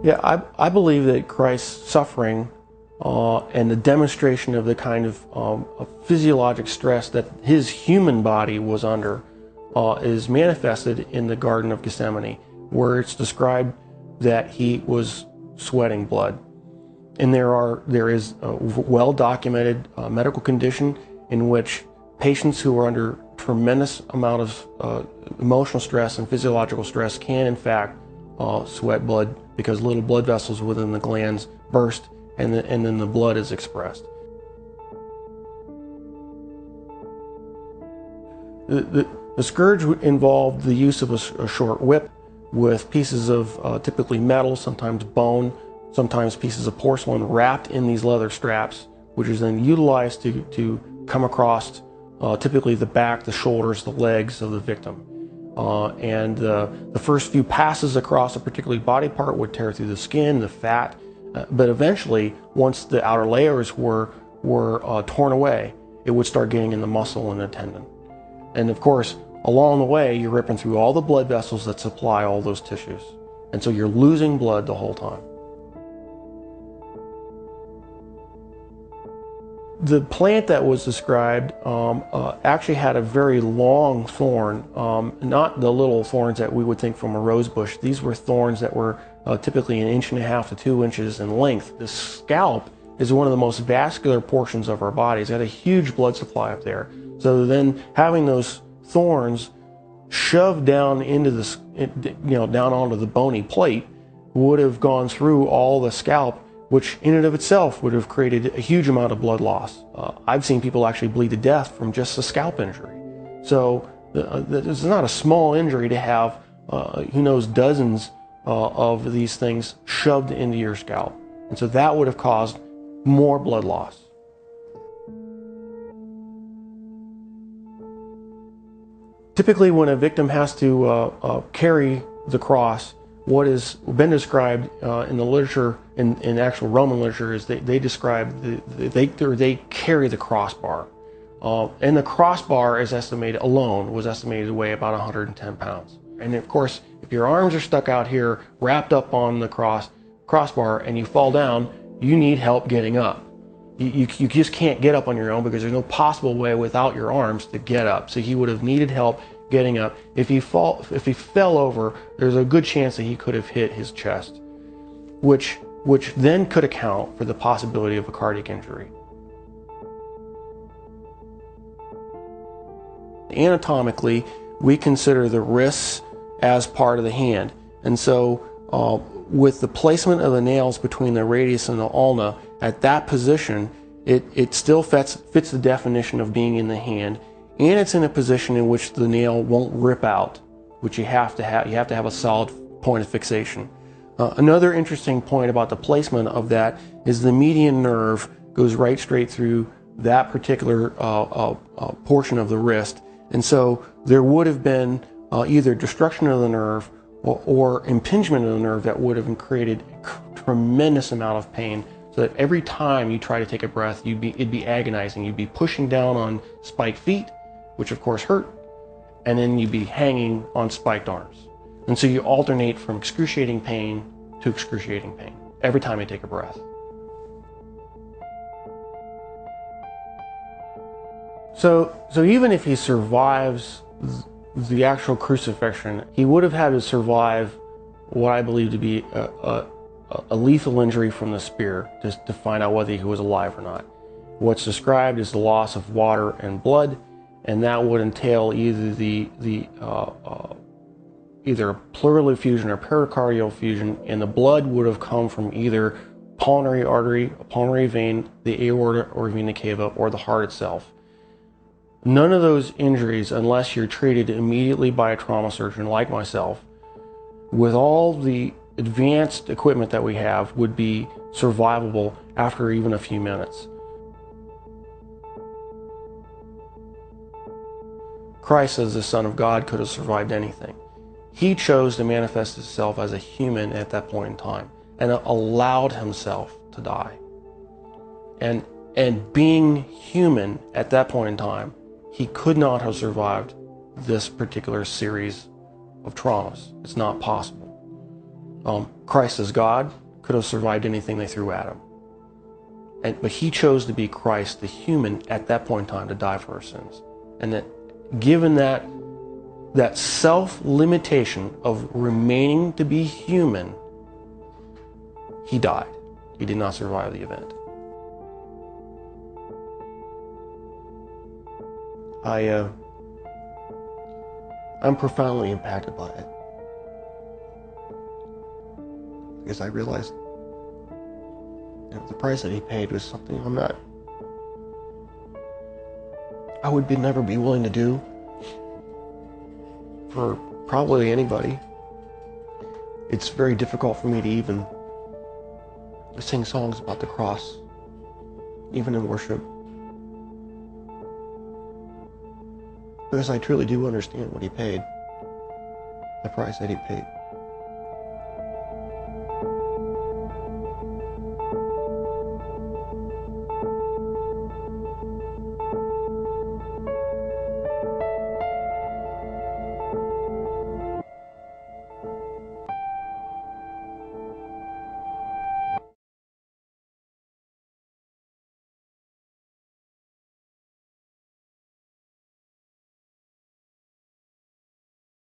Yeah, I believe that Christ's suffering and the demonstration of the kind of physiologic stress that his human body was under is manifested in the Garden of Gethsemane, where it's described that he was sweating blood. And there is a well-documented medical condition in which patients who are under tremendous amount of emotional stress and physiological stress can in fact sweat blood, because little blood vessels within the glands burst and then the blood is expressed. The scourge involved the use of a short whip with pieces of typically metal, sometimes bone, sometimes pieces of porcelain wrapped in these leather straps, which is then utilized to come across typically the back, the shoulders, the legs of the victim. And the first few passes across a particular body part would tear through the skin, the fat, but eventually, once the outer layers were torn away, it would start getting in the muscle and the tendon. And of course, along the way, you're ripping through all the blood vessels that supply all those tissues. And so you're losing blood the whole time. The plant that was described actually had a very long thorn, not the little thorns that we would think from a rose bush. These were thorns that were typically 1.5 inches to 2 inches in length. The scalp is one of the most vascular portions of our body. It's got a huge blood supply up there. So then having those thorns shoved down into the, down onto the bony plate would have gone through all the scalp, which in and of itself would have created a huge amount of blood loss. I've seen people actually bleed to death from just a scalp injury. So this is not a small injury to have, who knows, dozens of these things shoved into your scalp. And so that would have caused more blood loss. Typically when a victim has to carry the cross, what has been described in the literature, in actual Roman literature, is they describe they carry the crossbar, and the crossbar is estimated was estimated to weigh about 110 pounds. And of course, if your arms are stuck out here, wrapped up on the crossbar, and you fall down, you need help getting up. You just can't get up on your own, because there's no possible way without your arms to get up. So he would have needed help getting up. If he fell over, there's a good chance that he could have hit his chest, which then could account for the possibility of a cardiac injury. Anatomically, we consider the wrists as part of the hand, and so with the placement of the nails between the radius and the ulna at that position, it still fits the definition of being in the hand, and it's in a position in which the nail won't rip out, which you have to have a solid point of fixation. Another interesting point about the placement of that is the median nerve goes right straight through that particular portion of the wrist, and so there would have been either destruction of the nerve or impingement of the nerve that would have created a tremendous amount of pain, so that every time you try to take a breath, it'd be agonizing. You'd be pushing down on spiked feet, which of course hurt, and then you'd be hanging on spiked arms. And so you alternate from excruciating pain to excruciating pain every time you take a breath. So even if he survives the actual crucifixion, he would have had to survive what I believe to be a lethal injury from the spear to find out whether he was alive or not. What's described is the loss of water and blood, and that would entail either either a pleural effusion or pericardial effusion, and the blood would have come from either pulmonary artery, a pulmonary vein, the aorta or vena cava, or the heart itself. None of those injuries, unless you're treated immediately by a trauma surgeon like myself, with all the advanced equipment that we have, would be survivable after even a few minutes. Christ, as the Son of God, could have survived anything. He chose to manifest himself as a human at that point in time and allowed himself to die. And being human at that point in time, he could not have survived this particular series of traumas. It's not possible. Christ as God could have survived anything they threw at him. But he chose to be Christ, the human, at that point in time to die for our sins. And that given that self-limitation of remaining to be human, he died. He did not survive the event. I'm profoundly impacted by it. Because I realized the price that he paid was something I would never be willing to do for probably anybody. It's very difficult for me to even sing songs about the cross, even in worship. Because I truly do understand what he paid, the price that he paid.